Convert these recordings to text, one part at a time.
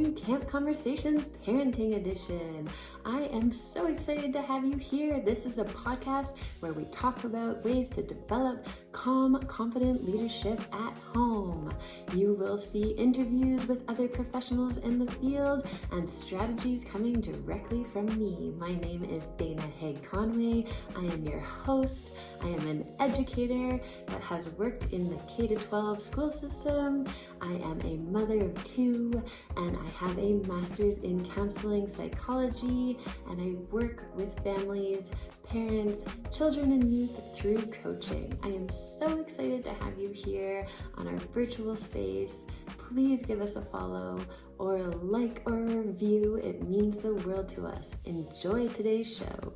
to Camp Conversations Parenting Edition. I am so excited to have you here. This is a podcast where we talk about ways to develop calm, confident leadership at home. You will see interviews with other professionals in the field and strategies coming directly from me. My name is Dayna Haig-Conway. I am your host. I am an educator that has worked in the K-12 school system. I am a mother of two, and I have a master's in counseling psychology, and I work with families, parents, children, and youth through coaching. I am so excited to have you here on our virtual space. Please give us a follow or a like or a review. It means the world to us. Enjoy today's show.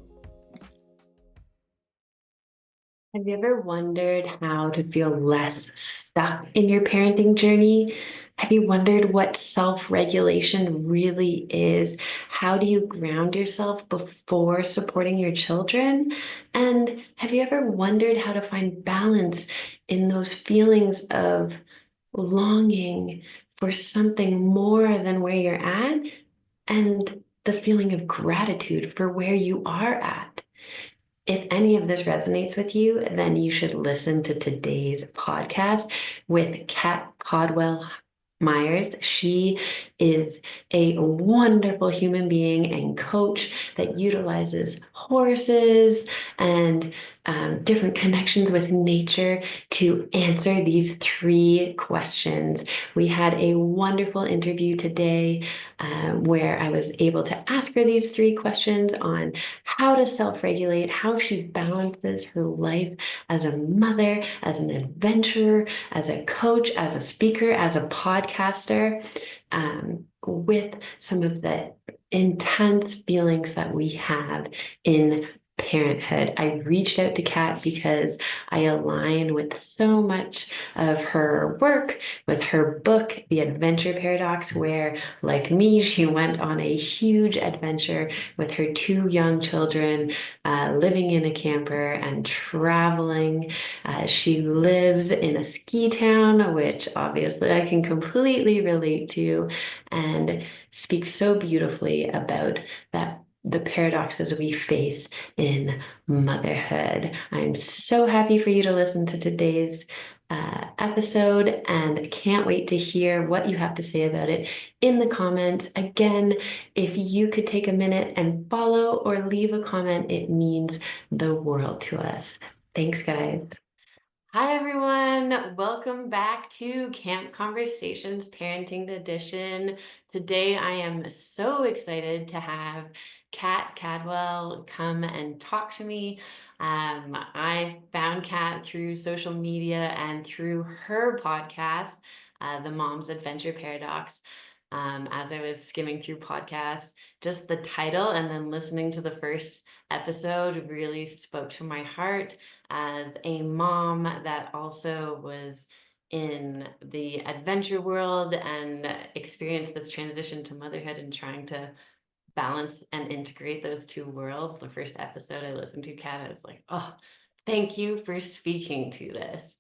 Have you ever wondered how to feel less stuck in your parenting journey? Have you wondered what self-regulation really is? How do you ground yourself before supporting your children? And have you ever wondered how to find balance in those feelings of longing for something more than where you're at and the feeling of gratitude for where you are at? If any of this resonates with you, then you should listen to today's podcast with Cat Caldwell Myers. She is a wonderful human being and coach that utilizes horses and different connections with nature to answer these three questions. We had a wonderful interview today where I was able to ask her these three questions on how to self-regulate, how she balances her life as a mother, as an adventurer, as a coach, as a speaker, as a podcaster, with some of the intense feelings that we have in parenthood. I reached out to Kat because I align with so much of her work, with her book, The Adventure Paradox, where, like me, she went on a huge adventure with her two young children, living in a camper and traveling. She lives in a ski town, which obviously I can completely relate to, and speaks so beautifully about the paradoxes we face in motherhood. I'm so happy for you to listen to today's episode, and can't wait to hear what you have to say about it in the comments. Again, if you could take a minute and follow or leave a comment, it means the world to us. Thanks, guys. Hi, everyone. Welcome back to Camp Conversations Parenting Edition. Today, I am so excited to have Cat Caldwell come and talk to me. I found Cat through social media and through her podcast, The Mom's Adventure Paradox. As I was skimming through podcasts, just the title and then listening to the first episode really spoke to my heart as a mom that also was in the adventure world and experienced this transition to motherhood and trying to balance and integrate those two worlds. The first episode I listened to, Kat, I was like, oh, thank you for speaking to this.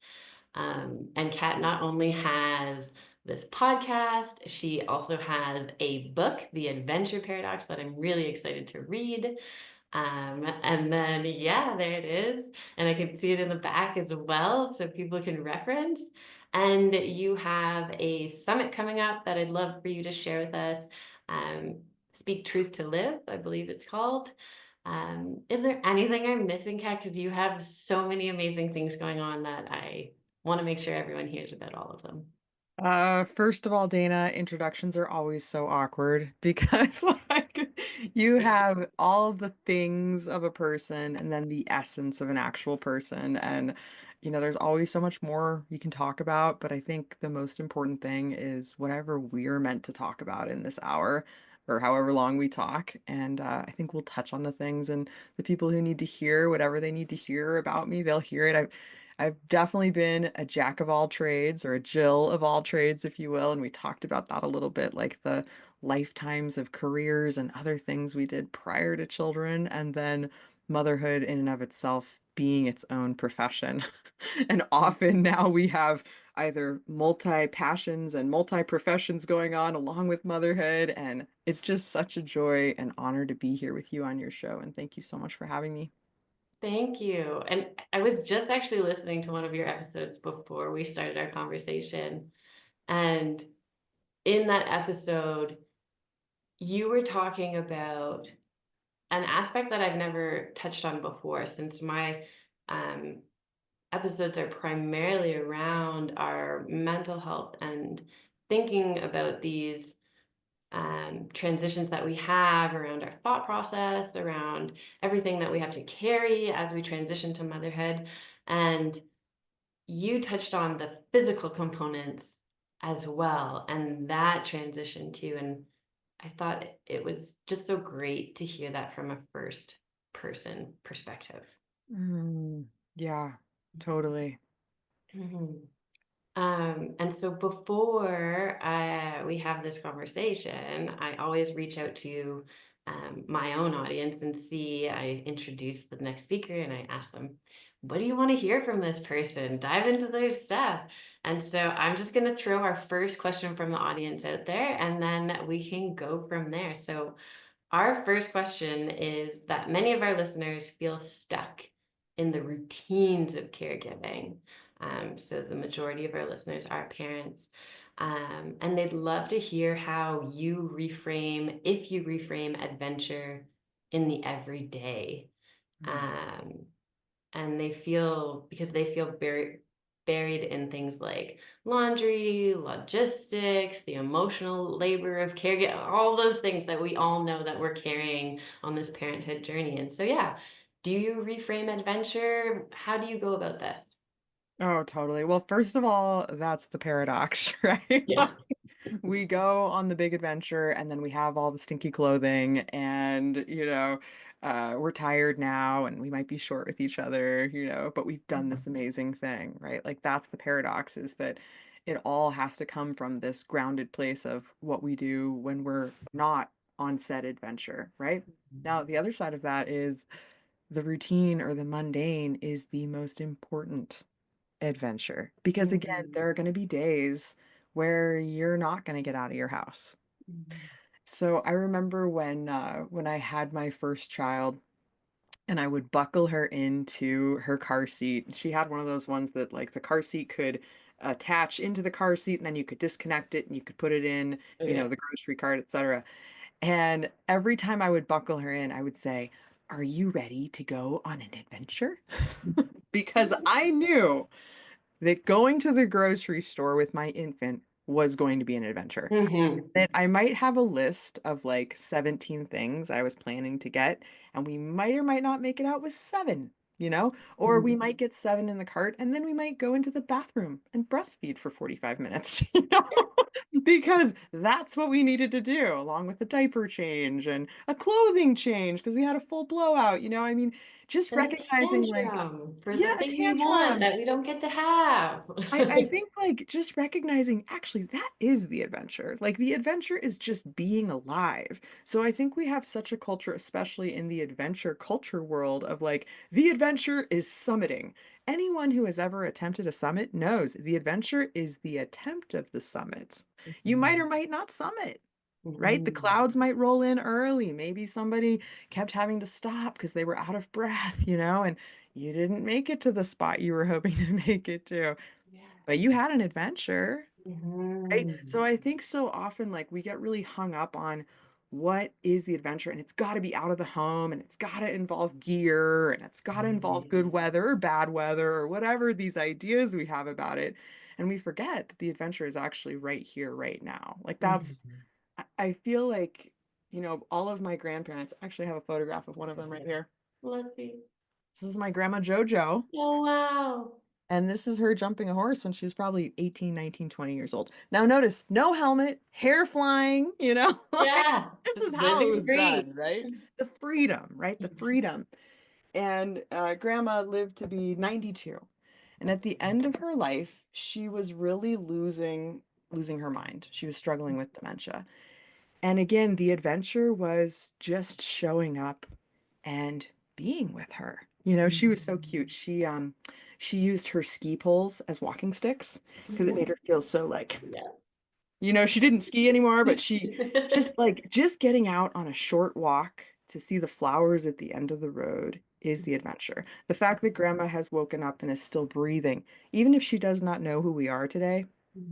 And Kat not only has this podcast, she also has a book, The Adventure Paradox, that I'm really excited to read. And then, yeah, there it is. And I can see it in the back as well, so people can reference. And you have a summit coming up that I'd love for you to share with us. Speak Truth to Live, I believe it's called. Is there anything I'm missing, Kat? Because you have so many amazing things going on that I want to make sure everyone hears about all of them. First of all, Dana, introductions are always so awkward because like you have all the things of a person and then the essence of an actual person. And there's always so much more you can talk about, but I think the most important thing is whatever we're meant to talk about in this hour or however long we talk. And I think we'll touch on the things and the people who need to hear whatever they need to hear about me, they'll hear it. I've definitely been a jack of all trades or a Jill of all trades, if you will. And we talked about that a little bit, like the lifetimes of careers and other things we did prior to children, and then motherhood in and of itself being its own profession. And often now we have either multi passions and multi professions going on along with motherhood. And it's just such a joy and honor to be here with you on your show. And thank you so much for having me. Thank you. And I was just actually listening to one of your episodes before we started our conversation. And in that episode, you were talking about an aspect that I've never touched on before, since my um, episodes are primarily around our mental health and thinking about these transitions that we have around our thought process, around everything that we have to carry as we transition to motherhood. And you touched on the physical components as well, and that transition too. And I thought it was just so great to hear that from a first person perspective. Yeah, totally. Mhm. And so before we have this conversation, I always reach out to my own audience and see, I introduce the next speaker and I ask them, what do you want to hear from this person? Dive into their stuff. And so I'm just going to throw our first question from the audience out there and then we can go from there. So our first question is that many of our listeners feel stuck in the routines of caregiving. So the majority of our listeners are parents. And they'd love to hear how you reframe, if you reframe adventure in the everyday. Mm. Um, and they feel because they feel buried in things like laundry, logistics, the emotional labor of caregiving, all those things that we all know that we're carrying on this parenthood journey. And so, yeah, do you reframe adventure? How do you go about this? Oh, totally. Well, first of all, that's the paradox, right? Yeah. We go on the big adventure and then we have all the stinky clothing and, we're tired now and we might be short with each other, but we've done this amazing thing, right? Like that's the paradox is that it all has to come from this grounded place of what we do when we're not on said adventure, right? Now, the other side of that is the routine or the mundane is the most important adventure. Because again, Mhm. there are going to be days where you're not going to get out of your house. Mhm. So I remember when I had my first child and I would buckle her into her car seat. She had one of those ones that like the car seat could attach into the car seat and then you could disconnect it and you could put it in, Oh, yeah. the grocery cart, etc. And every time I would buckle her in, I would say, "Are you ready to go on an adventure?" Because I knew that going to the grocery store with my infant was going to be an adventure. Mhm. That I might have a list of like 17 things I was planning to get, and we might or might not make it out with seven, or we Mhm. might get seven in the cart, and then we might go into the bathroom and breastfeed for 45 minutes, because that's what we needed to do, along with the diaper change and a clothing change, because we had a full blowout, I mean, just And a recognizing like, tantrum for the yeah, a thing we want tantrum. that we don't get to have. I think like just recognizing actually that is the adventure. Like the adventure is just being alive. So I think we have such a culture, especially in the adventure culture world, of like the adventure is summiting. Anyone who has ever attempted a summit knows the adventure is the attempt of the summit. You might or Mhm. might not summit. Right? The Mhm. clouds might roll in early. Maybe somebody kept having to stop because they were out of breath, and you didn't make it to the spot you were hoping to make it to. Yeah. But you had an adventure, right? So Mhm. I think so often, like, we get really hung up on what is the adventure, and it's got to be out of the home, and it's got to involve gear, and it's got to involve good Mhm. weather or bad weather, or whatever these ideas we have about it. And we forget that the adventure is actually right here, right now. Like, Mhm. I feel like, all of my grandparents I actually have a photograph of one of them right here. Let's see. This is my grandma JoJo. Oh, wow. And this is her jumping a horse when she was probably 18, 19, 20 years old. Now notice, no helmet, hair flying, like Yeah. this Just is how it living was free. done, right? The freedom, right? The freedom. And grandma lived to be 92. And at the end of her life, she was really losing her mind. She was struggling with dementia. And again, the adventure was just showing up and being with her. You know, she was so cute. Mhm. She used her ski poles as walking sticks because it made her feel so like, Yeah. she didn't ski anymore, but she just getting out on a short walk to see the flowers at the end of the road is the adventure. The fact that grandma has woken up and is still breathing, even if she does not know who we are today,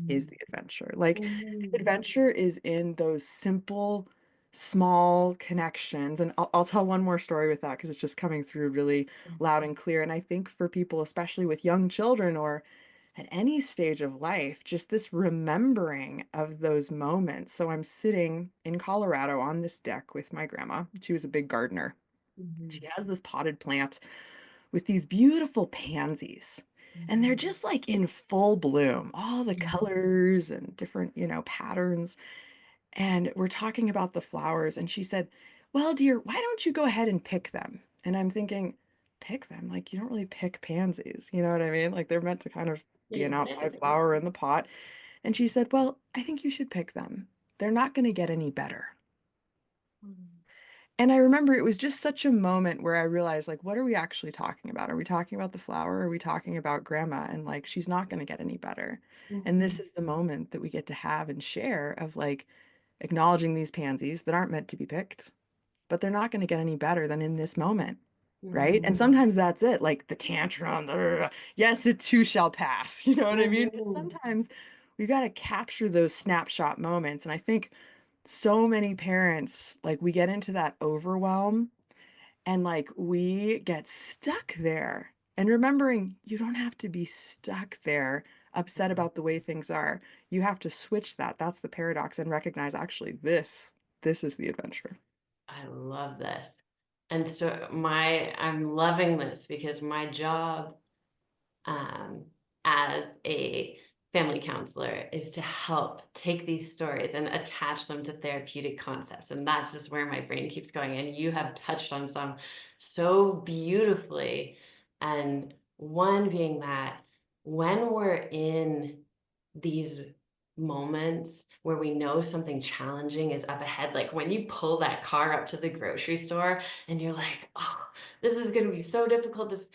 is Mhm. the adventure. Like the Mhm. adventure is in those simple, small connections. And I'll tell one more story with that because it's just coming through really loud and clear. And I think for people, especially with young children or at any stage of life, just this remembering of those moments. So I'm sitting in Colorado on this deck with my grandma. She was a big gardener. She Mhm. has this potted plant with these beautiful pansies. And they're Mhm. just like in full bloom, all the Mhm. colors and different, patterns. And we're talking about the flowers. And she said, "Well, dear, why don't you go ahead and pick them?" And I'm thinking, pick them? Like, you don't really pick pansies. You know what I mean? Like, they're meant to kind of Yeah, be an you outside planted it. flower in the pot. And she said, "Well, I think you should pick them. They're not going to get any better." Mhm. And I remember it was just such a moment where I realized, like, what are we actually talking about? Are we talking about the flower? Or are we talking about grandma? And like, she's not going to get any better. And this Mhm. is the moment that we get to have and share of like acknowledging these pansies that aren't meant to be picked, but they're not going to get any better than in this moment. Right. And Mhm. sometimes that's it, like the tantrum, yes, it too shall pass. You know what I mean? But Mhm. sometimes we got to capture those snapshot moments. And I think so many parents, like we get into that overwhelm and like we get stuck there. And remembering you don't have to be stuck there, upset about the way things are. You have to switch that. That's the paradox and recognize actually this is the adventure. I love this. And so I'm loving this because my job um, as a family counselor is to help take these stories and attach them to therapeutic concepts. And that's just where my brain keeps going. And you have touched on some so beautifully. And one being that when we're in these moments where we know something challenging is up ahead, like when you pull that car up to the grocery store and you're like, oh, this is going to be so difficult. This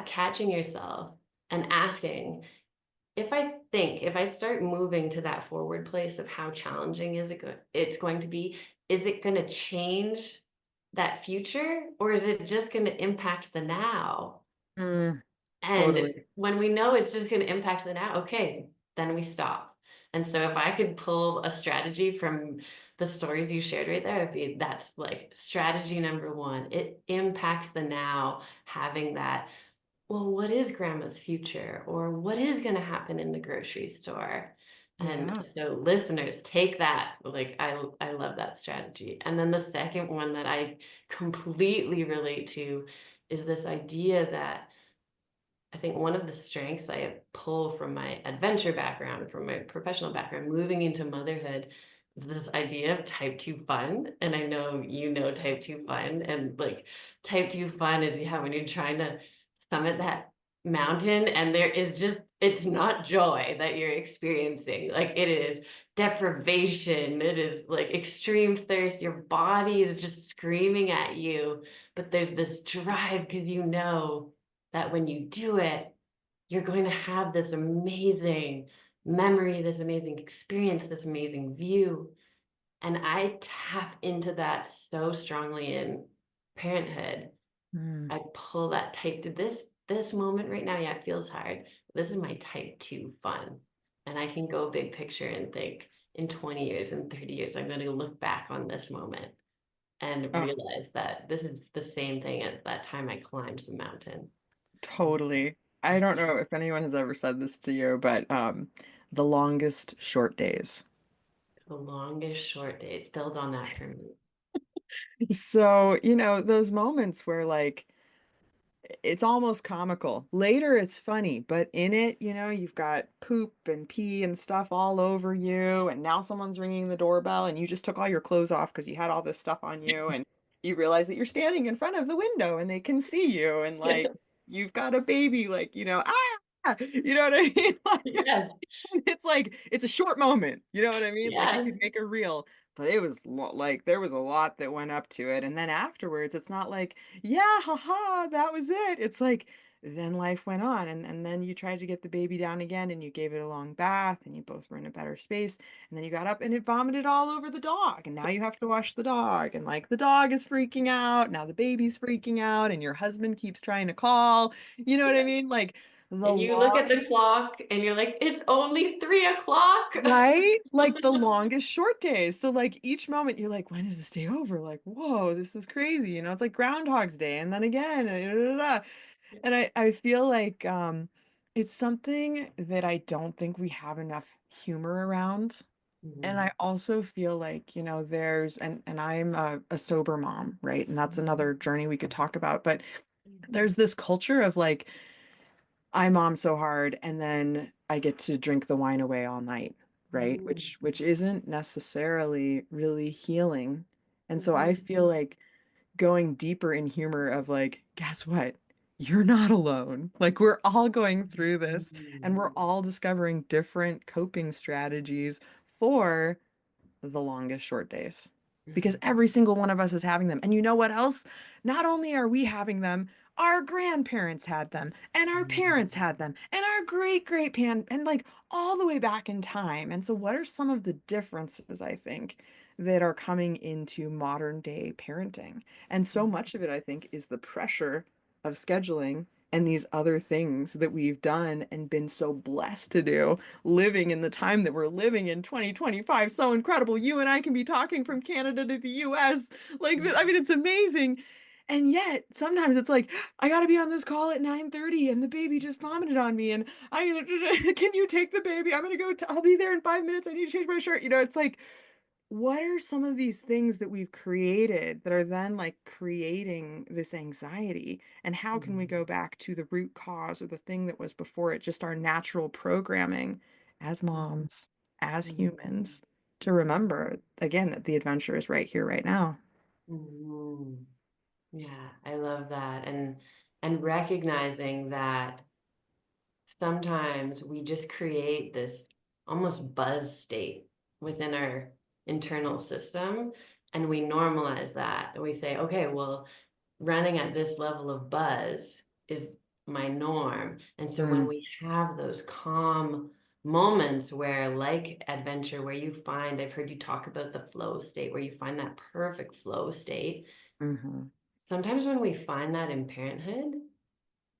catching yourself and asking if I start moving to that forward place of how challenging it's going to be, is it going to change that future or is it just going to impact the now? Mm, And totally. when we know it's just going to impact the now, okay, then we stop. And so if I could pull a strategy from the stories you shared right there, that's like strategy number one. It impacts the now, having that, well, what is grandma's future or what is going to happen in the grocery store? And Yeah. so listeners take that, like I love that strategy. And then the second one that I completely relate to is this idea that I think one of the strengths I pull from my adventure background, from my professional background, moving into motherhood, is this idea of type 2 fun. And I know you know type 2 fun. And like type 2 fun is yeah, when you're trying to summit that mountain and there is just, it's not joy that you're experiencing. Like it is deprivation, it is like extreme thirst. Your body is just screaming at you. But there's this drive because you know that when you do it, you're going to have this amazing memory, this amazing experience, this amazing view. And I tap into that so strongly in parenthood. Mm. I pull that type to this moment right now. Yeah, it feels hard. This is my type 2 fun. And I can go big picture and think in 20 years and 30 years, I'm going to look back on this moment and Oh, realize that this is the same thing as that time I climbed the mountain. totally. I don't know if anyone has ever said this to you, but the longest short days. The longest short days. Build on that for me. So, those moments where like it's almost comical. Later, it's funny, but in it, you've got poop and pee and stuff all over you, and now someone's ringing the doorbell, and you just took all your clothes off because you had all this stuff on you, and you realize that you're standing in front of the window and they can see you, and like you've got a baby, like, ah! You know what I mean? Yes. It's like it's a short moment. You know what I mean? Like you Yes. could make a reel, but it was like there was a lot that went up to it. And then afterwards, it's not like, yeah, haha, that was it. It's like then life went on and then you tried to get the baby down again and you gave it a long bath and you both were in a better space. And then you got up and it vomited all over the dog. And now you have to wash the dog. And like the dog is freaking out. Now the baby's freaking out and your husband keeps trying to call. You know what I Yes. mean? Like the And you look at the longest, clock and you're like, it's only 3 o'clock. right? Like the longest short days. So like each moment you're like, when is this day over? Like, whoa, this is crazy. You know, it's like Groundhog's Day and then again. And I feel like it's something that I don't think we have enough humor around. And I Mhm. also feel like, there's and I'm a sober mom, right? And that's another journey we could talk about. But there's this culture of like, I mom so hard and then I get to drink the wine away all night, right? Mhm. Which isn't necessarily really healing. And so I Mhm. feel like going deeper in humor of like, guess what? You're not alone. Like we're all going through this and we're all discovering different coping strategies for the longest short days because Mhm. every single one of us is having them. And you know what else? Not only are we having them, our grandparents had them, and our parents Mhm. had them, and our great great pan, and like all the way back in time. And so, what are some of the differences, I think, that are coming into modern day parenting? And so much of it, I think, is the pressure of scheduling and these other things that we've done and been so blessed to do living in the time that we're living in 2025. So incredible. You and I can be talking from Canada to the US. Like, I mean, it's amazing. And yet, sometimes it's like, I gotta be on this call at 9:30 and the baby just vomited on me. And I'm gonna, can you take the baby? I'm gonna go, I'll be there in 5 minutes. I need to change my shirt. It's like, what are some of these things that we've created that are then like creating this anxiety? And how can we go Mhm. back to the root cause or the thing that was before it, just our natural programming as moms, as Mhm. humans, to remember again that the adventure is right here, right now. Mhm. Yeah, I love that. And recognizing that sometimes we just create this almost buzz state within our internal system, and we normalize that. And we say, okay, well, running at this level of buzz is my norm. And so when Mm, we have those calm moments where, like adventure, where you find, I've heard you talk about the flow state, where you find that perfect flow state. hmm. Sometimes when we find that in parenthood,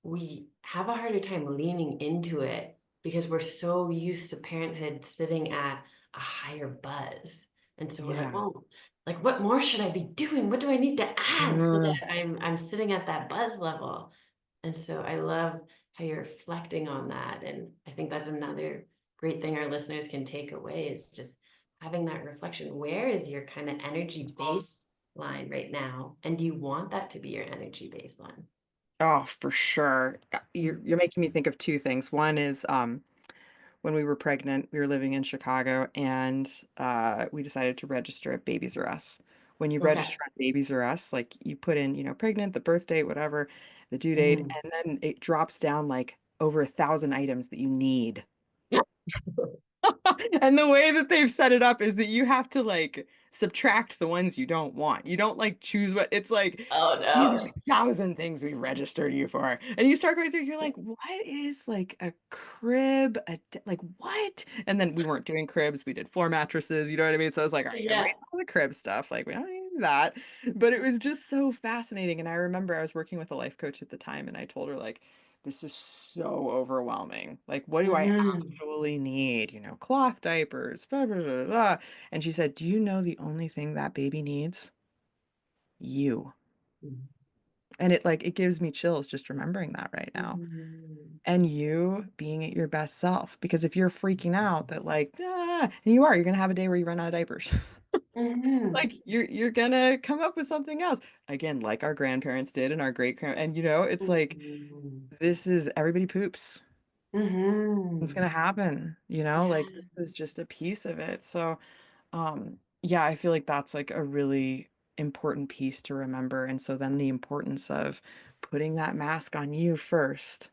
we have a harder time leaning into it because we're so used to parenthood sitting at a higher buzz. And so we're like, Yeah. well, like what more should I be doing? What do I need to add so Mm. that I'm sitting at that buzz level? And so I love how you're reflecting on that. And I think that's another great thing our listeners can take away is just having that reflection. Where is your kind of energy baseline right now? And do you want that to be your energy baseline? Oh, for sure. You're making me think of two things. One is when we were pregnant, we were living in Chicago and we decided to register at Babies R Us. When you Okay. register on Babies R Us, like you put in, pregnant, the birth date, whatever, the due date, Mhm. and then it drops down like over 1,000 items that you need. And the way that they've set it up is that you have to like subtract the ones you don't want. You don't like choose what it's like. Oh These are no. 1,000 things we've registered you for. And you start going through, you're like, what is like a crib? Like what? And then we weren't doing cribs, we did floor mattresses, you know what I mean? So I was like, all right, Yeah. erase all the crib stuff. Like, we don't need that. But it was just so fascinating. And I remember I was working with a life coach at the time, and I told her, like, this is so overwhelming. Like, what do I Hmm. actually need? Cloth diapers, blah, blah, blah, blah. And she said, do you know the only thing that baby needs? You. And it gives me chills just remembering that right now. Mhm. And you being at your best self. Because if you're freaking out that like, and you're gonna have a day where you run out of diapers. Mhm. Like you're gonna come up with something else. Again, like our grandparents did and our great grand and it's like Mhm. this is everybody poops. It's Mhm. gonna happen, like Yeah. this is just a piece of it. So yeah, I feel like that's like a really important piece to remember. And so then the importance of putting that mask on you first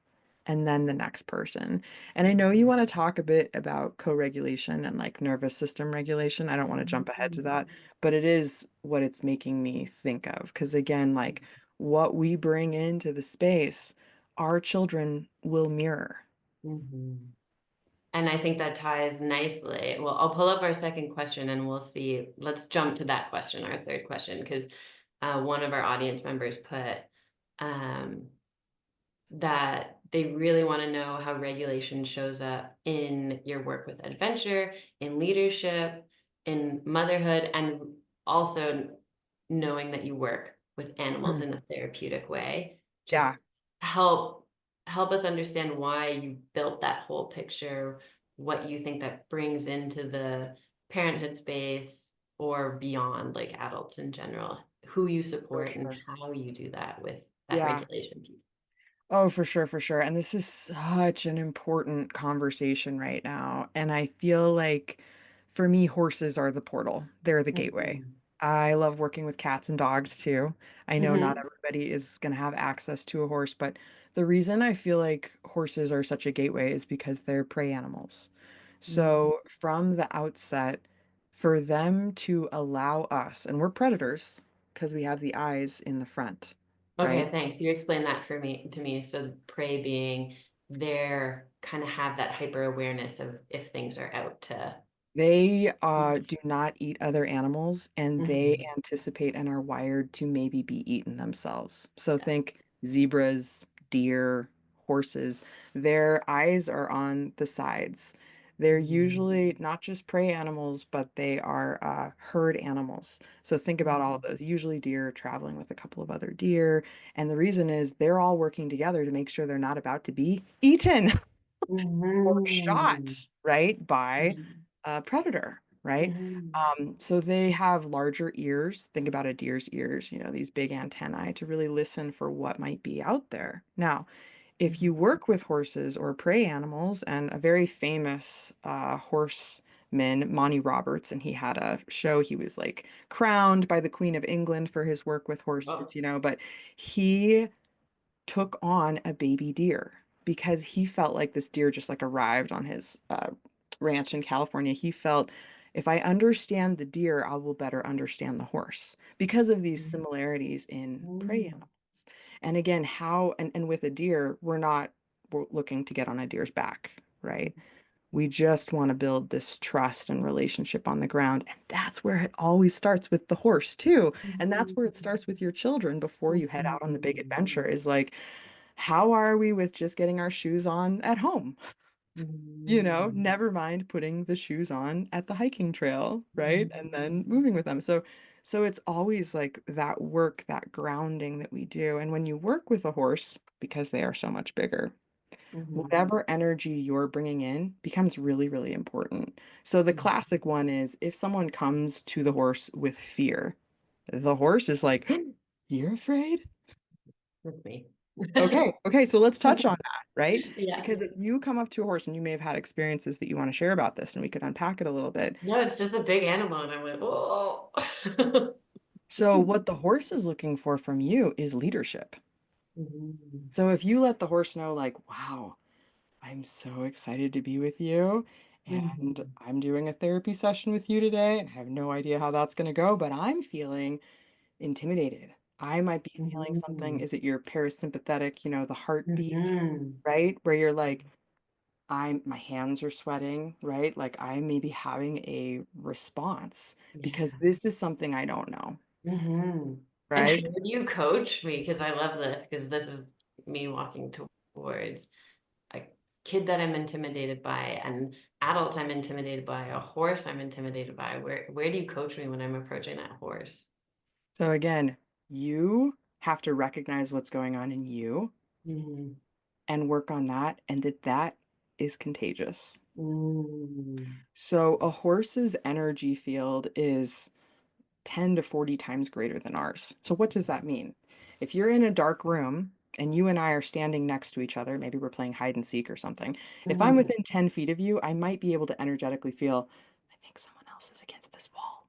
and then the next person. And I know you want to talk a bit about co-regulation and like nervous system regulation. I don't want to jump ahead to that, but it is what it's making me think of. Because again, like what we bring into the space, our children will mirror. Mhm. And I think that ties nicely. Well, I'll pull up our second question and we'll see. Let's jump to that question, our third question, because one of our audience members put um, that they really want to know how regulation shows up in your work with adventure, in leadership, in motherhood, and also knowing that you work with animals Mm. in a therapeutic way. Just Yeah. help help us understand why you built that whole picture, what you think that brings into the parenthood space or beyond, like adults in general, who you For support and sure. how you do that with that Yeah. regulation piece. Oh, for sure, for sure. And this is such an important conversation right now. And I feel like for me, horses are the portal. They're the gateway. Mhm. I love working with cats and dogs too. I know not Mhm. everybody is going to have access to a horse, but the reason I feel like horses are such a gateway is because they're prey animals. Mhm. So from the outset, for them to allow us, and we're predators because we have the eyes in the front, right? Okay, thanks. You explained that for me to me. So prey being there kind of have that hyper awareness of if things are out to. They do not eat other animals and they Mhm. anticipate and are wired to maybe be eaten themselves. So think zebras, deer, horses. Their eyes are on the sides. They're Mhm. usually not just prey animals, but they are herd animals. So think about all of Mhm. those. Usually deer are traveling with a couple of other deer. And the reason is they're all working together to make sure they're not about to be eaten or Mhm. shot, right, by Mhm. a predator, right? Mhm. So they have larger ears. Think about a deer's ears, these big antennae to really listen for what might be out there. Now, if you work with horses or prey animals, and a very famous horseman, Monty Roberts, and he had a show, he was like crowned by the Queen of England for his work with Oh. horses, but he took on a baby deer because he felt like this deer just like arrived on his ranch in California. He felt if I understand the deer, I will better understand the horse because of these similarities in prey Mhm. animals. And again, and with a deer, we're looking to get on a deer's back, right? We just want to build this trust and relationship on the ground. And that's where it always starts with the horse, too. And that's where it Mhm. starts with your children before you head out on the big Mhm. adventure is like, how are we with just getting our shoes on at home? Mhm. Never mind putting the shoes on at the hiking trail, right? Mhm. And then moving with them. So it's always like that work, that grounding that we do. And when you work with a horse, because they are so much bigger, Mhm. whatever energy you're bringing in becomes really, really important. So the Mhm. classic one is if someone comes to the horse with fear, the horse is like, you're afraid? That's me. Okay, okay, so let's touch on that, right? Yeah. Because if you come up to a horse and you may have had experiences that you want to share about this, and we could unpack it a little bit. No, it's just a big animal, and I went, oh. So, what the horse is looking for from you is leadership. Mhm. So, if you let the horse know, like, wow, I'm so excited to be with you, and Mhm. I'm doing a therapy session with you today, and I have no idea how that's going to go, but I'm feeling intimidated. I might be feeling something. Mhm. Is it your parasympathetic, the heartbeat, Mhm. right? Where you're like, my hands are sweating, right? Like I may be having a response because Yeah. this is something I don't know, Mhm. And how right? do you coach me? Because I love this, because this is me walking towards a kid that I'm intimidated by, an adult I'm intimidated by, a horse I'm intimidated by. Where do you coach me when I'm approaching that horse? So again, you have to recognize what's going on in you Mhm. and work on that, and that is contagious. Mhm. So a horse's energy field is 10 to 40 times greater than ours. So what does that mean? If you're in a dark room and you and I are standing next to each other, maybe we're playing hide and seek or something. If I'm Mhm. within 10 feet of you, I might be able to energetically feel, I think someone else is against this wall,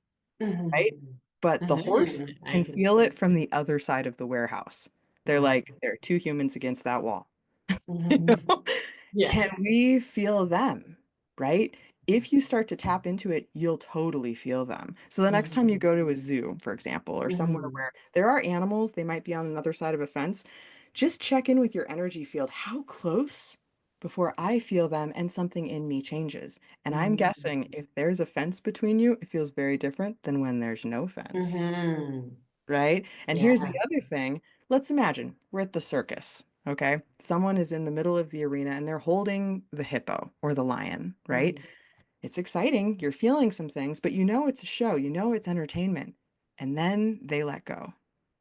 right? Mhm. But the horse Mhm. I can can feel see. it from the other side of the warehouse. They're Wow. like, there are two humans against that wall. You Mhm. know? Yeah. Can we feel them? Right? If you start to tap into it, you'll totally feel them. So the next time you Mhm. go to a zoo, for example, or somewhere Mhm. where there are animals, they might be on another side of a fence, just check in with your energy field. How close before I feel them and something in me changes? And I'm guessing Mhm. if there's a fence between you, it feels very different than when there's no fence, Mhm. right? And here's the Yeah. other thing. Let's imagine we're at the circus, okay? Someone is in the middle of the arena and they're holding the hippo or the lion, right? Mhm. It's exciting. You're feeling some things, but you know it's a show, you know it's entertainment. And then they let go.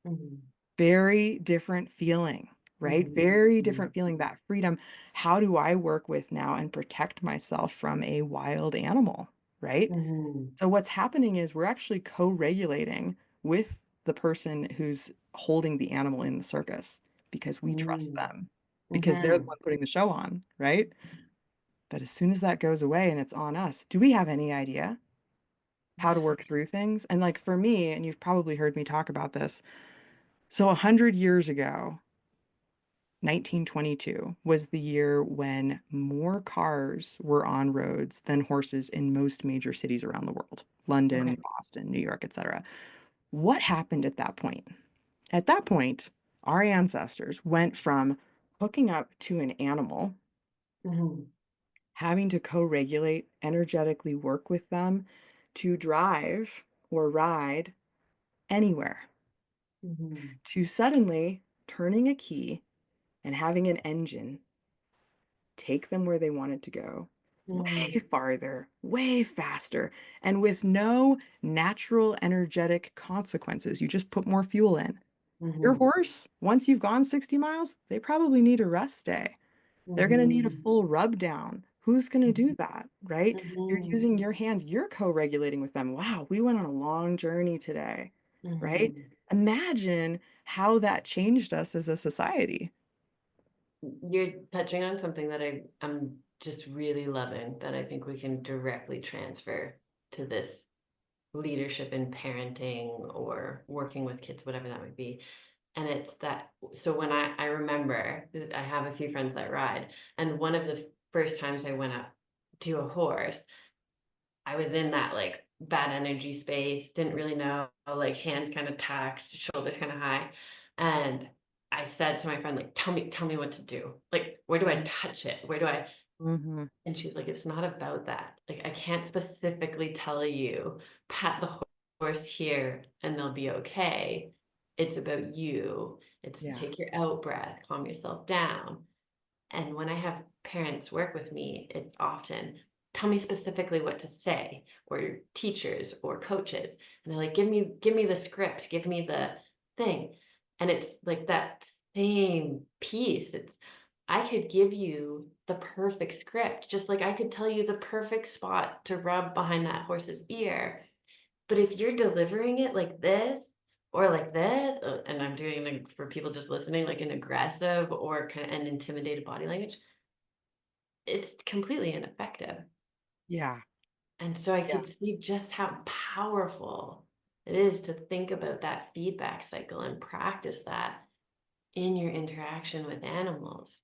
Mhm. Very different feeling, right? Mhm. Very different feeling, that freedom. How do I work with now and protect myself from a wild animal, right? Mhm. So what's happening is we're actually co-regulating with the person who's holding the animal in the circus because we trust Mhm. them, because they're the Mhm. one putting the show on, right? But as soon as that goes away and it's on us, do we have any idea how to work through things? And like for me, and you've probably heard me talk about this, so 100 years ago, 1922 was the year when more cars were on roads than horses in most major cities around the world. London, Okay. Boston, New York, etc. What happened at that point? At that point, our ancestors went from hooking up to an animal, Mhm. having to co-regulate, energetically work with them to drive or ride anywhere, Mhm. to suddenly turning a key and having an engine take them where they wanted to go, way Mhm. farther, way faster, and with no natural energetic consequences. You just put more fuel in. Your Mhm. horse, once you've gone 60 miles, they probably need a rest day. They're going to need a Mhm. full rub down. Who's going to do that, right? You're Mhm. using your hands, you're co-regulating with them. Wow, we went on a long journey today, right? Mhm. Imagine how that changed us as a society. You're touching on something that I'm just really loving that I think we can directly transfer to this leadership in parenting or working with kids, whatever that might be. And it's that, so when I remember, I have a few friends that ride, and one of the first times I went up to a horse, I was in that like bad energy space, didn't really know, like hands kind of tucked, shoulders kind of high. And I said to my friend, like, tell me what to do. Like, where do I touch it? Where do I? Mm-hmm. And she's like, it's not about that. Like, I can't specifically tell you, pat the horse here and they'll be okay. It's about you. It's to Yeah, take your out breath, calm yourself down. And when I have parents work with me, it's often tell me specifically what to say, or teachers or coaches. And they're like, give me the script, give me the thing. And it's like that same piece. It's I could give you the perfect script, just like I could tell you the perfect spot to rub behind that horse's ear. But if you're delivering it like this or like this, and I'm doing it for people just listening, like an aggressive or kind of an intimidated body language, it's completely ineffective. yeah, And so I yeah, could see just how powerful it is to think about that feedback cycle and practice that in your interaction with animals.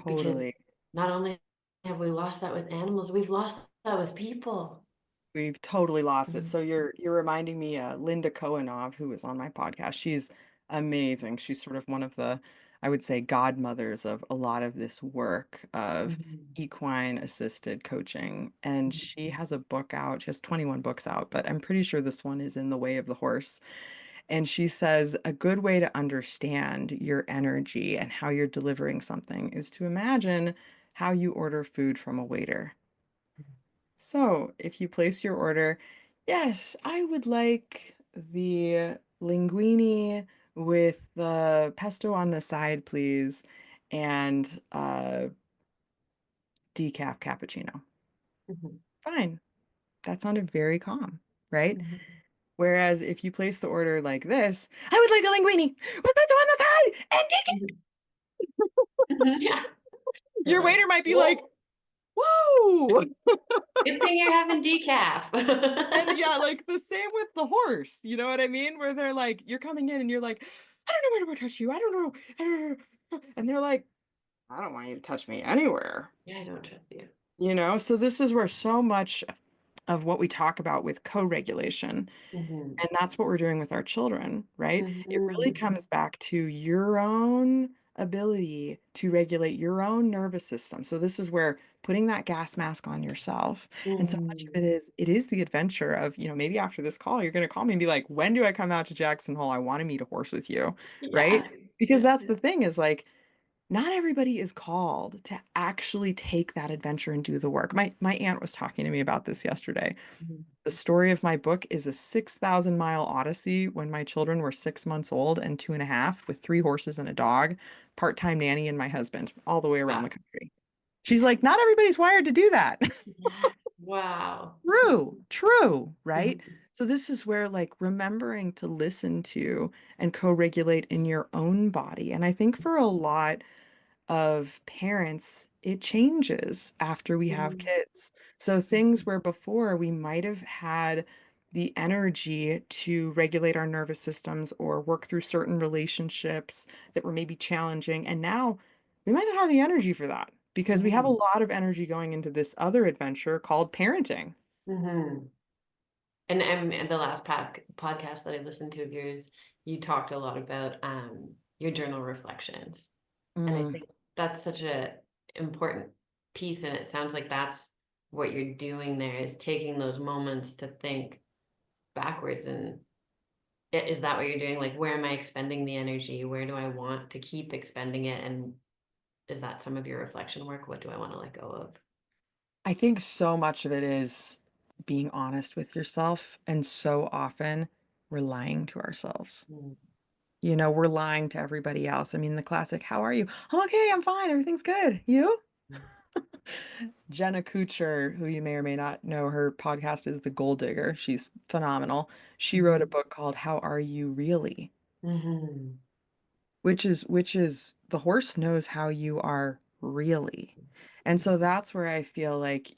Because totally. not only have we lost that with animals, we've lost that with people. We've totally lost it. Mhm. So you're reminding me, Linda Kohanov, who was on my podcast. She's amazing. She's sort of one of the, I would say, godmothers of a lot of this work of Mhm. equine assisted coaching. And Mhm. she has a book out. She has 21 books out, but I'm pretty sure this one is In the Way of the Horse. And she says a good way to understand your energy and how you're delivering something is to imagine how you order food from a waiter. So, if you place your order, yes, I would like the linguine with the pesto on the side, please, and decaf cappuccino. Mhm. Fine. That sounded very calm, right? Mhm. Whereas if you place the order like this, I would like a linguine with pesto on the side and decaf. Mhm. Yeah. They're Your like, waiter might be like, whoa, whoa. good thing you're having And decaf. yeah, like the same with the horse, you know what I mean? Where they're like, you're coming in and you're like, I don't know where to touch you. I don't know. I don't know. And they're like, I don't want you to touch me anywhere. Yeah, I don't trust you. So this is where so much of what we talk about with co-regulation, Hmm. and that's what we're doing with our children, right? It really Hmm. comes back to your own ability to regulate your own nervous system. So this is where putting that gas mask on yourself. And so much of Hmm. it is the adventure of, maybe after this call, you're going to call me and be like, when do I come out to Jackson Hole? I want to meet a horse with you, right? Yeah. Because Yeah. that's the thing is like, not everybody is called to actually take that adventure and do the work. My aunt was talking to me about this yesterday. Mhm. The story of my book is a 6,000-mile odyssey when my children were 6 months old and 2.5, with 3 horses and a dog, part-time nanny and my husband, all the way around Wow. the country. She's Yeah. like, not everybody's wired to do that. Yeah. Wow. True, right? Mhm. So this is where like remembering to listen to and co-regulate in your own body. And I think for a lot of parents, it changes after we have Mhm. kids. So things where before we might have had the energy to regulate our nervous systems or work through certain relationships that were maybe challenging, and now we might not have the energy for that because we have a Mhm. lot of energy going into this other adventure called parenting. Mhm. And the last podcast that I listened to of yours, you talked a lot about your journal reflections. And I Mm. think that's such a important piece, and it sounds like that's what you're doing there is taking those moments to think backwards. And is that what you're doing? Like, where am I expending the energy? Where do I want to keep expending it? And is that some of your reflection work? What do I want to let go of? I think so much of it is being honest with yourself, and so often we're lying to ourselves. Mm. We're lying to everybody else. I mean, the classic, how are you? I'm okay, I'm fine, everything's good. You? Jenna Kutcher, who you may or may not know, her podcast is The Gold Digger. She's phenomenal. She wrote a Mhm. book called How Are You Really? Mhm. Which is the horse knows how you are really. And so that's where I feel like,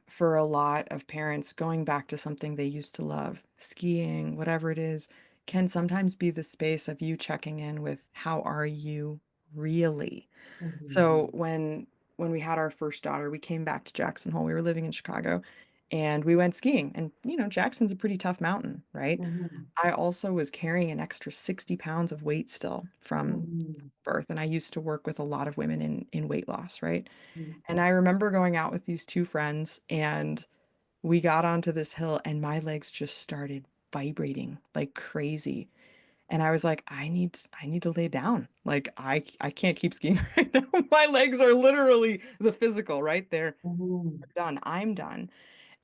for a lot of parents, going back to something they used to love, skiing, whatever it is, can sometimes be the space of you checking in with how are you really? Mhm. So when we had our first daughter, we came back to Jackson Hole. We were living in Chicago and we went skiing. And Jackson's a pretty tough mountain, right? Mhm. I also was carrying an extra 60 pounds of weight still from Mhm. birth. And I used to work with a lot of women in weight loss, right? Mhm. And I remember going out with these two friends and we got onto this hill and my legs just started vibrating like crazy. And I was like, I need to lay down. Like I can't keep skiing right now. My legs are literally the physical, right? They're Mhm. done. I'm done.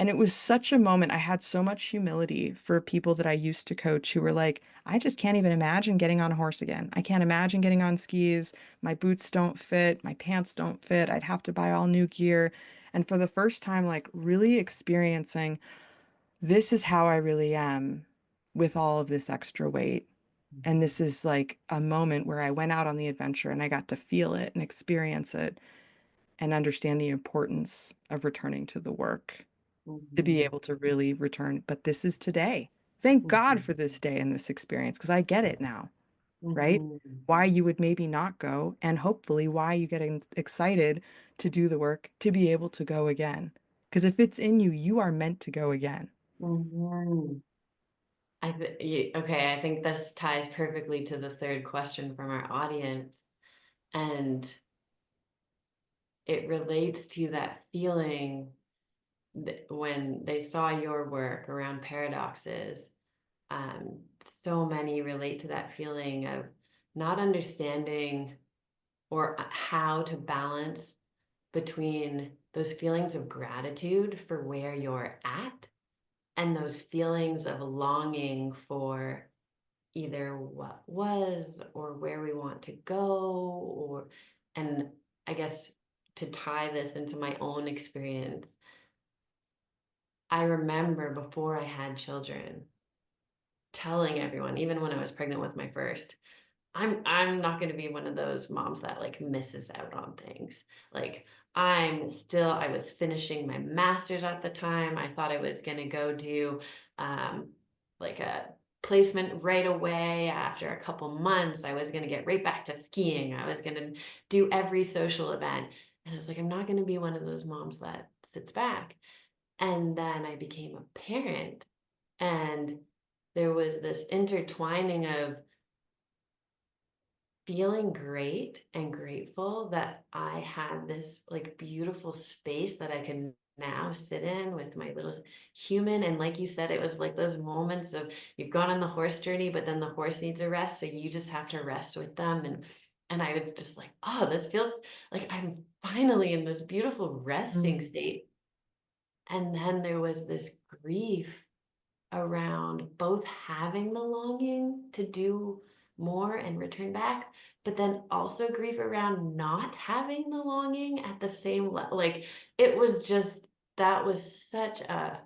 And it was such a moment. I had so much humility for people that I used to coach who were like, I just can't even imagine getting on a horse again. I can't imagine getting on skis. My boots don't fit, my pants don't fit. I'd have to buy all new gear. And for the first time, like really experiencing this is how I really am with all of this extra weight. And this is like a moment where I went out on the adventure and I got to feel it and experience it and understand the importance of returning to the work to be Mhm. able to really return. But this is today. Thank God Mhm. for this day and this experience because I get it now, right? Mhm. Why you would maybe not go and hopefully why you get excited to do the work to be able to go again. Because if it's in you, you are meant to go again. Mhm. Okay, I think this ties perfectly to the third question from our audience. And it relates to that feeling when they saw your work around paradoxes. Um, so many relate to that feeling of not understanding or how to balance between those feelings of gratitude for where you're at and those feelings of longing for either what was or where we want to go or and I guess to tie this into my own experience, I remember before I had children telling everyone, even when I was pregnant with my first, I'm not going to be one of those moms that like misses out on things. Like I was finishing my master's at the time. I thought I was going to go do um like a placement right away. After a couple months, I was going to get right back to skiing. I was going to do every social event. And I was like, I'm not going to be one of those moms that sits back. And then I became a parent, and there was this intertwining of feeling great and grateful that I had this like beautiful space that I can now sit in with my little human. And like you said, it was like those moments of you've gone on the horse journey, but then the horse needs a rest. So you just have to rest with them. And I was just like, oh, this feels like I'm finally in this beautiful resting Mm. state. And then there was this grief around both having the longing to do more and return back, but then also grief around not having the longing at the same level. Like it was just, that was such a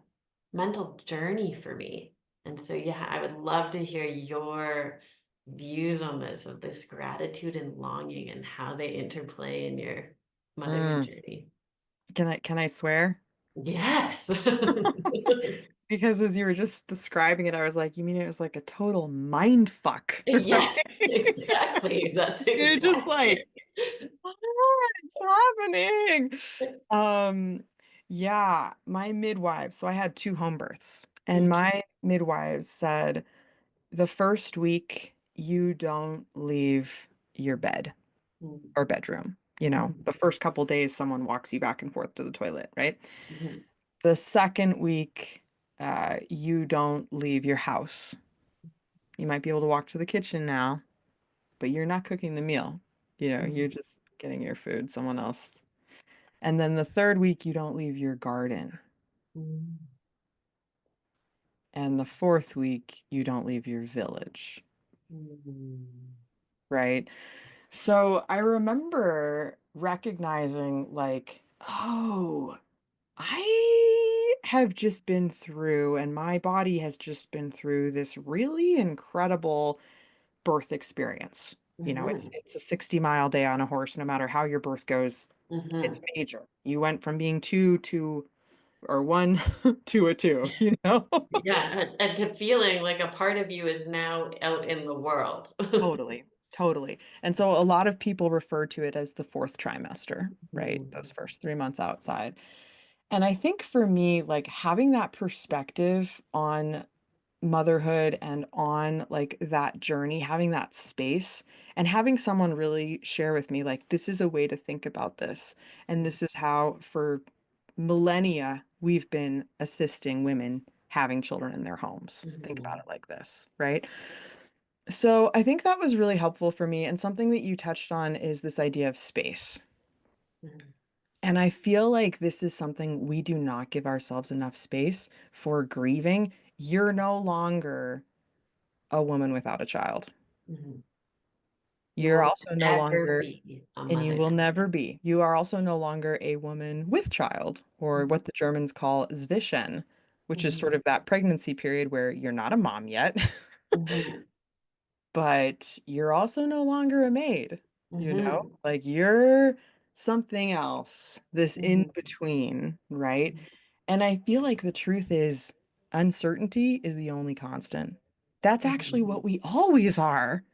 mental journey for me. And so, yeah, I would love to hear your views on this, of this gratitude and longing and how they interplay in your motherhood Mm. journey. Can I swear? Yes. Because as you were just describing it, I was like, you mean it was like a total mind fuck, Yes, right? exactly. That's You're just exactly like, what's happening? Um, yeah, my midwives. So I had two home births, and it. my midwives said the first week you don't leave your bed Mhm, or bedroom. You know, mhm, the first couple days someone walks you back and forth to the toilet, right? mhm, The second week, you don't leave your house. You might be able to walk to the kitchen now, but you're not cooking the meal. You know, you're mhm, just getting your food, someone else. And then the third week, you don't leave your garden. mhm, And the fourth week, you don't leave your village, mhm, right? So I remember recognizing, like, oh, I have just been through, and my body has just been through this really incredible birth experience. You know, it's mhm, it's a 60-mile day on a horse, no matter how your birth goes, it's mhm. major. You went from being two to or one to a two, you know? Yeah, and to feeling like a part of you is now out in the world. Totally, totally. And so a lot of people refer to it as the fourth trimester, right? Mhm, Those first 3 months outside. And I think for me, like having that perspective on motherhood and on like that journey, having that space and having someone really share with me, like, this is a way to think about this. And this is how, for millennia, we've been assisting women having children in their homes. Think about mhm, it like this, right? So I think that was really helpful for me. And something that you touched on is this idea of space. mhm, And I feel like this is something we do not give ourselves enough space for grieving. You're no longer a woman without a child. mhm. You You're will also no never longer, be a and you mother. will never be. You are also no longer a woman with child, or what the Germans call Zwischen, which is sort Mhm, of that pregnancy period where you're not a mom yet, mhm, but you're also no longer a maid, you know? mhm, Like you're something else, this in mhm, between, right? And I feel like the truth is uncertainty is the only constant. That's actually mhm, what we always are,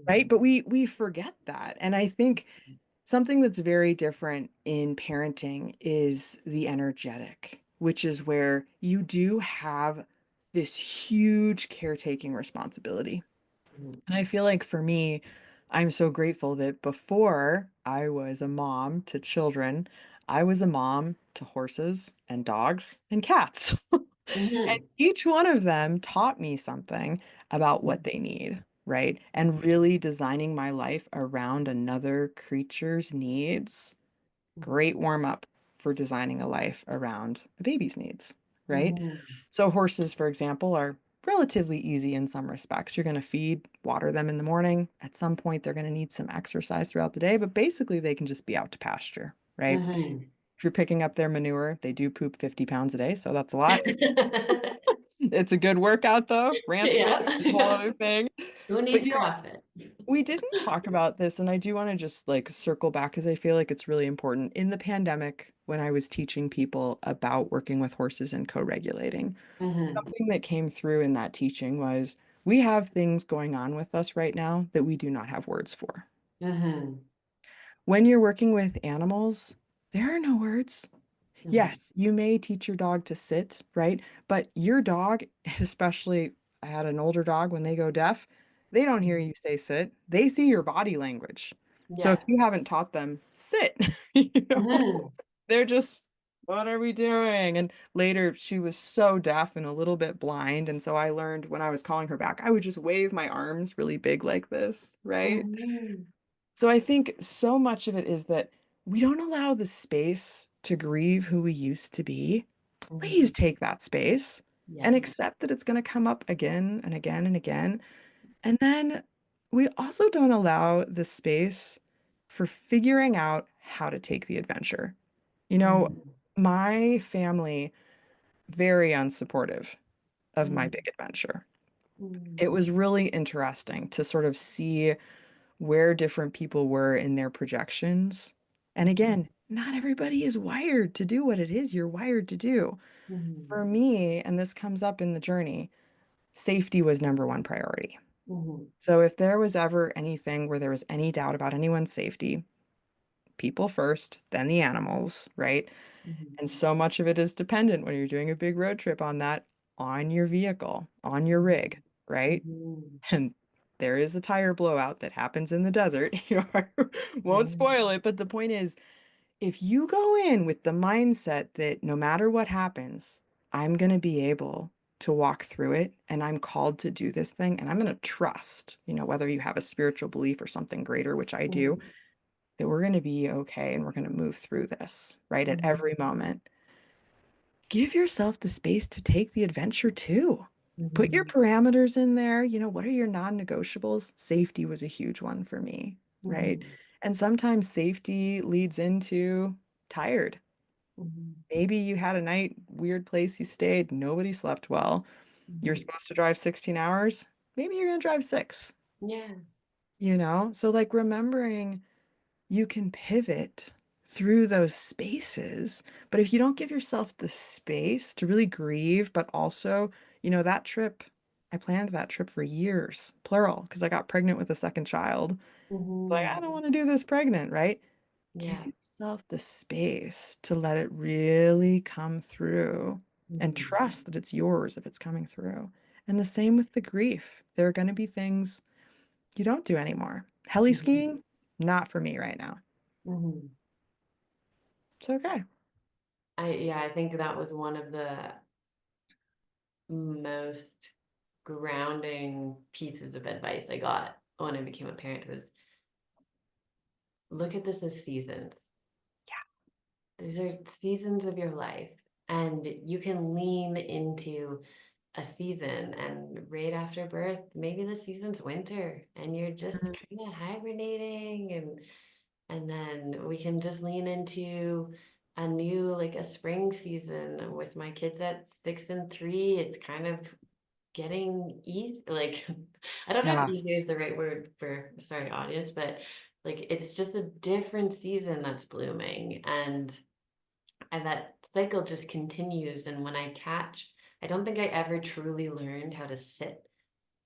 right? mhm, But we forget that. And I think something that's very different in parenting is the energetic, which is where you do have this huge caretaking responsibility. mhm, And I feel like for me, I'm so grateful that before I was a mom to children, I was a mom to horses and dogs and cats. And mhm, each one of them taught me something about what mhm, they need, right? And mhm, really designing my life around another creature's needs. Great warm up for designing a life around a baby's needs, right? mhm, So horses, for example, are relatively easy in some respects. You're going to feed, water them in the morning. At some point, they're going to need some exercise throughout the day, but basically they can just be out to pasture, right? mhm. If you're picking up their manure, they do poop 50 pounds a day, so that's a lot. It's a good workout though. Ranch fit Yeah. is a whole other thing. Who But needs you know, CrossFit? We didn't talk about this, and I do want to just like circle back because I feel like it's really important. In the pandemic, when I was teaching people about working with horses and co-regulating, Hmm. something that came through in that teaching was we have things going on with us right now that we do not have words for. Hmm. When you're working with animals, there are no words. Hmm. Yes, you may teach your dog to sit, right? But your dog, especially I had an older dog when they go deaf, they don't hear you say sit. They see your body language. So if Yeah. you haven't taught them sit, you know, Hmm. they're just, what are we doing? And later she was so deaf and a little bit blind. And so I learned when I was calling her back, I would just wave my arms really big like this, right? Hmm. So I think so much of it is that we don't allow the space to grieve who we used to be. Hmm. Please take that space and Yeah. accept that it's going to come up again and again and again. And then we also don't allow the space for figuring out how to take the adventure. You know, Hmm. my family, very unsupportive of my Hmm. big adventure. It Hmm. was really interesting to sort of see where different people were in their projections. And Hmm. again, not everybody is wired to do what it is you're wired to do. Hmm. For me, and this comes up in the journey, safety was number one priority. Hmm. So if there was ever anything where there was any doubt about anyone's safety, people first, then the animals, right? Hmm. And so much of it is dependent when you're doing a big road trip on that, on your vehicle, on your rig, right? Hmm. And there is a tire blowout that happens in the desert. You know, I won't Hmm. spoil it, but the point is, if you go in with the mindset that no matter what happens, I'm going to be able to walk through it and I'm called to do this thing and I'm going to trust, whether you have a spiritual belief or something greater, which I do, Hmm. that we're going to be okay and we're going to move through this, right? At every moment. Give yourself the space to take the adventure too. Put your Hmm. parameters in there. What are your non-negotiables? Safety was a huge one for me, right? Hmm. And sometimes safety leads into tired. Hmm. Maybe you had a night, weird place you stayed, nobody slept well. You're Hmm. supposed to drive 16 hours. Maybe you're going to drive 6, Yeah. So like remembering you can pivot through those spaces. But if you don't give yourself the space to really grieve, but also, that trip, I planned that trip for years, plural, because I got pregnant with a second child. Like, I Hmm. don't want to do this pregnant, right? Give Yeah. yourself the space to let it really come through and Hmm. trust that it's yours if it's coming through. And the same with the grief. There are going to be things you don't do anymore. Heli Hmm. skiing, not for me right now. Hmm. It's okay. Yeah, I think that was one of the most grounding pieces of advice I got when I became a parent was look at this as seasons. These are seasons of your life, and you can lean into a season. And right after birth, maybe the season's winter, and you're just Mhm. kind of hibernating, and then we can just lean into a new like a spring season with my kids at 6 and 3. It's kind of getting easy. Like I don't know if Yeah. easier is the right word for sorry audience, but like it's just a different season that's blooming and that cycle just continues. And when I catch, I don't think I ever truly learned how to sit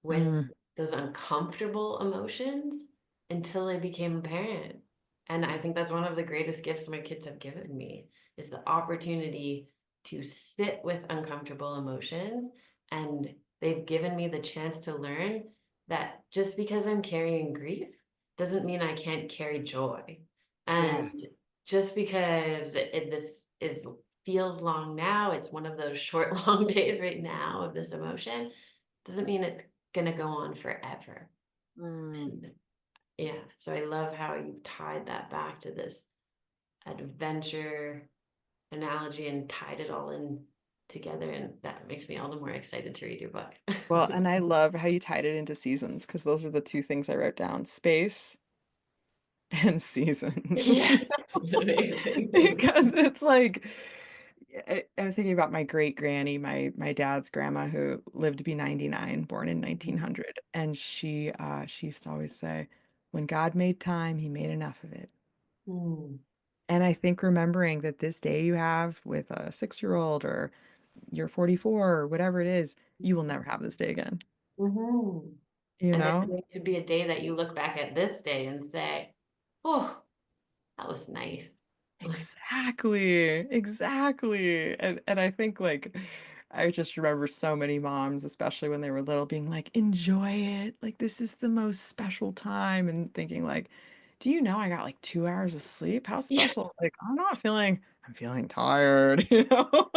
with Mm, those uncomfortable emotions until I became a parent. And I think that's one of the greatest gifts my kids have given me is the opportunity to sit with uncomfortable emotions. And they've given me the chance to learn that just because I'm carrying grief doesn't mean I can't carry joy. yeah. And just because this is feels long now, it's one of those short, long days right now of this emotion, doesn't mean it's gonna go on forever. Mm. And yeah, so I love how you tied that back to this adventure analogy and tied it all in together. And that makes me all the more excited to read your book. Well, and I love how you tied it into seasons because those are the two things I wrote down, space and seasons. Yes, amazing. Because it's like I'm thinking about my great granny, my dad's grandma, who lived to be 99, born in Mhm. 1900, and she used to always say, "When God made time, He made enough of it." Mm. And I think remembering that this day you have with a 6-year-old or you're 44 or whatever it is, you will never have this day again. Mhm. You And it's know? going to be a day that you look back at this day and say, oh, that was nice. Like, Exactly. Exactly. And I think like I just remember so many moms, especially when they were little, being like, enjoy it. Like this is the most special time and thinking like, do you know I got like 2 hours of sleep? How yeah. special? Like I'm feeling tired, you know?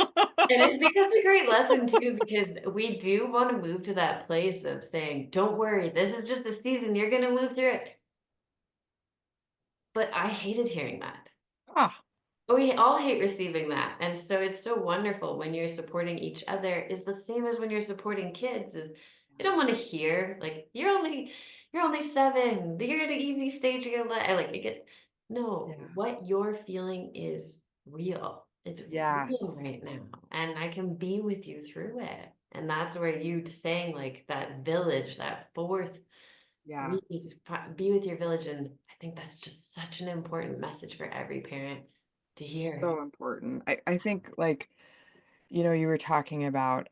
And it becomes a great lesson too, because we do want to move to that place of saying, don't worry, this is just a season, you're going to move through it. But I hated hearing that. Ah, We all hate receiving that. And so it's so wonderful when you're supporting each other is the same as when you're supporting kids is they don't want to hear like you're only 7. You're at an easy stage of your life. Like it gets no, yeah. what you're feeling is real. It's real Yes. right now. And I can be with you through it. And that's where you saying like that village, that fourth Yeah. we need to be with your village. And I think that's just such an important message for every parent to hear. So important. I think like, you were talking about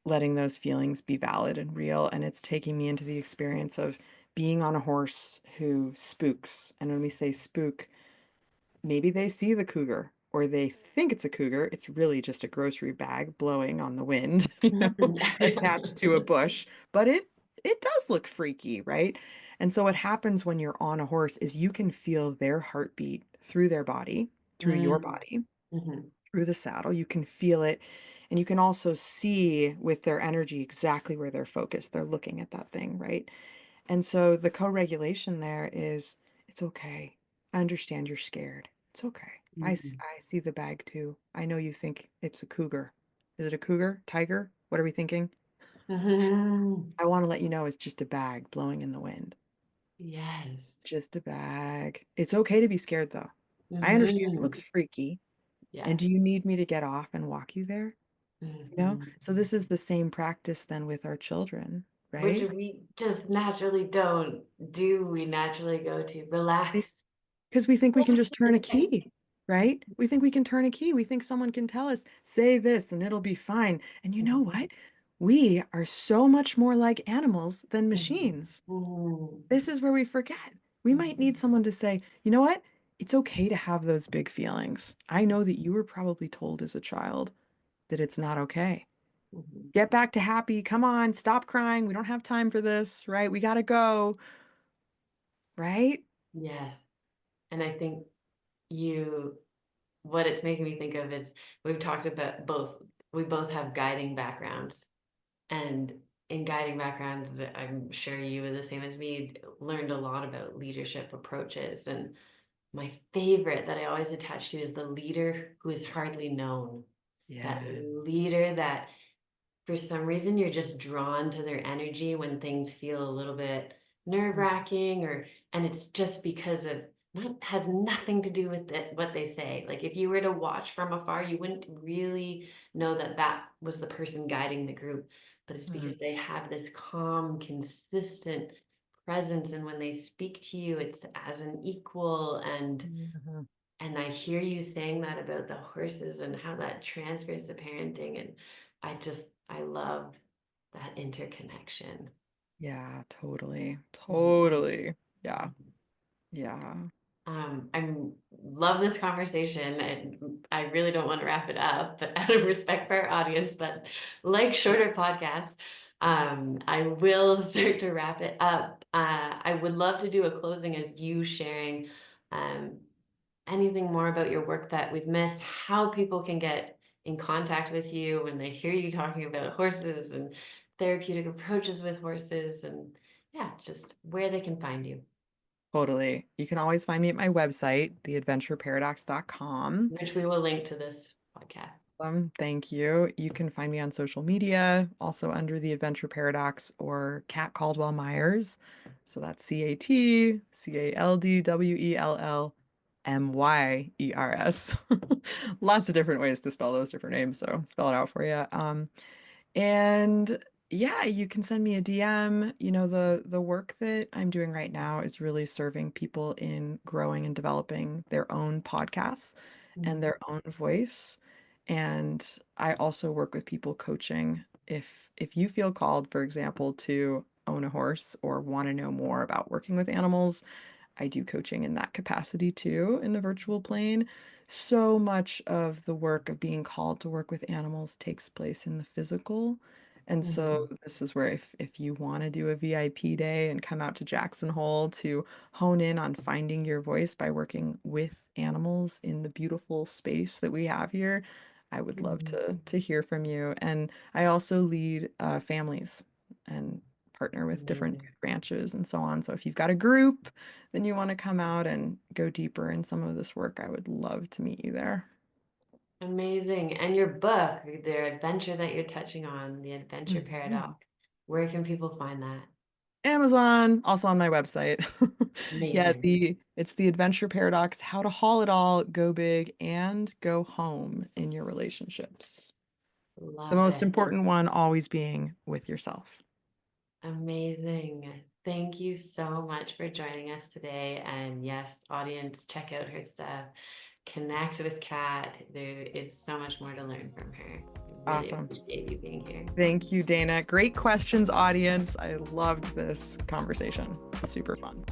letting those feelings be valid and real. And it's taking me into the experience of being on a horse who spooks. And when we say spook, maybe they see the cougar or they think it's a cougar. It's really just a grocery bag blowing on the wind, attached to a bush. But it does look freaky, right? And so what happens when you're on a horse is you can feel their heartbeat through their body, through your Mm, body, mhm, through the saddle. You can feel it. And you can also see with their energy exactly where they're focused. They're looking at that thing, right? And so the co-regulation there is it's okay. I understand you're scared. It's okay. mhm. I see the bag too. I know you think it's a cougar. Is it a cougar? Tiger? What are we thinking? Mhm. I want to let you know it's just a bag blowing in the wind. Yes. Just a bag. It's okay to be scared though. I understand it looks Mhm. freaky. And Yes. do you need me to get off and walk you there? Mhm. So this is the same practice then with our children, Which right? we just naturally don't do. We naturally go to relax. Because we think we can Relax just turn a key, right? We think we can turn a key. We think someone can tell us, say this and it'll be fine. And you know what? We are so much more like animals than Mhm. machines. Mhm. This is where we forget. We might need Mhm. someone to say, you know what? It's okay to have those big feelings. I know that you were probably told as a child that it's not okay. Mhm. Get back to happy. Come on, stop crying. We don't have time for this, right? We gotta go, right? Yes. And I think you what it's making me think of is we've talked about we both have guiding backgrounds. And in guiding backgrounds, I'm sure you were the same as me, learned a lot about leadership approaches. And my favorite that I always attach to is the leader who is hardly known. That Yeah. leader that for some reason you're just drawn to their energy when things feel a little bit nerve-wracking or and it's just because of not has nothing to do with what they say. Like if you were to watch from afar, you wouldn't really know that that was the person guiding the group, but it's Mm. because they have this calm, consistent presence and when they speak to you, it's as an equal Mhm. and I hear you saying that about the horses and how that transfers to parenting. And I love that interconnection. Yeah, totally. Mhm. Totally. Yeah. Yeah. I love this conversation and I really don't want to wrap it up, but out of respect for our audience that like shorter podcasts, I will start to wrap it up. I would love to do a closing as you sharing, um, anything more about your work that we've missed, how people can get in contact with you when they hear you talking about horses and therapeutic approaches with horses and yeah, just where they can find you, Totally. You can always find me at my website, theadventureparadox.com. which we will link to this podcast. Thank you. You can find me on social media, also under the Adventure Paradox or Cat Caldwell Myers. So that's CatCaldwellMyers. Myers. Lots of different ways to spell those different names, so spell it out for you. And yeah, you can send me a DM. The work that I'm doing right now is really serving people in growing and developing their own podcasts and Mhm. their own voice. And I also work with people coaching. If you feel called, for example, to own a horse or want to know more about working with animals, I do coaching in that capacity too in the virtual plane. So much of the work of being called to work with animals takes place in the physical. And so Mhm. this is where if you want to do a VIP day and come out to Jackson Hole to hone in on finding your voice by working with animals in the beautiful space that we have here, I would love Mhm. to hear from you. And I also lead families and partner with different Amazing. food ranches and so on. So if you've got a group, then you want to come out and go deeper in some of this work, I would love to meet you there. Amazing. And your book, the adventure that you're touching on, the adventure Mhm. paradox, where can people find that? Amazon, also on my website. Yeah, Amazing. it's the adventure paradox, how to haul it all, go big and go home in your relationships. The Love most it. important one always being with yourself. Amazing. Thank you so much for joining us today. And yes, audience, check out her stuff. Connect with Kat. There is so much more to learn from her. Really Awesome. appreciate you being here. Thank you, Dana. Great questions, audience. I loved this conversation. Super fun.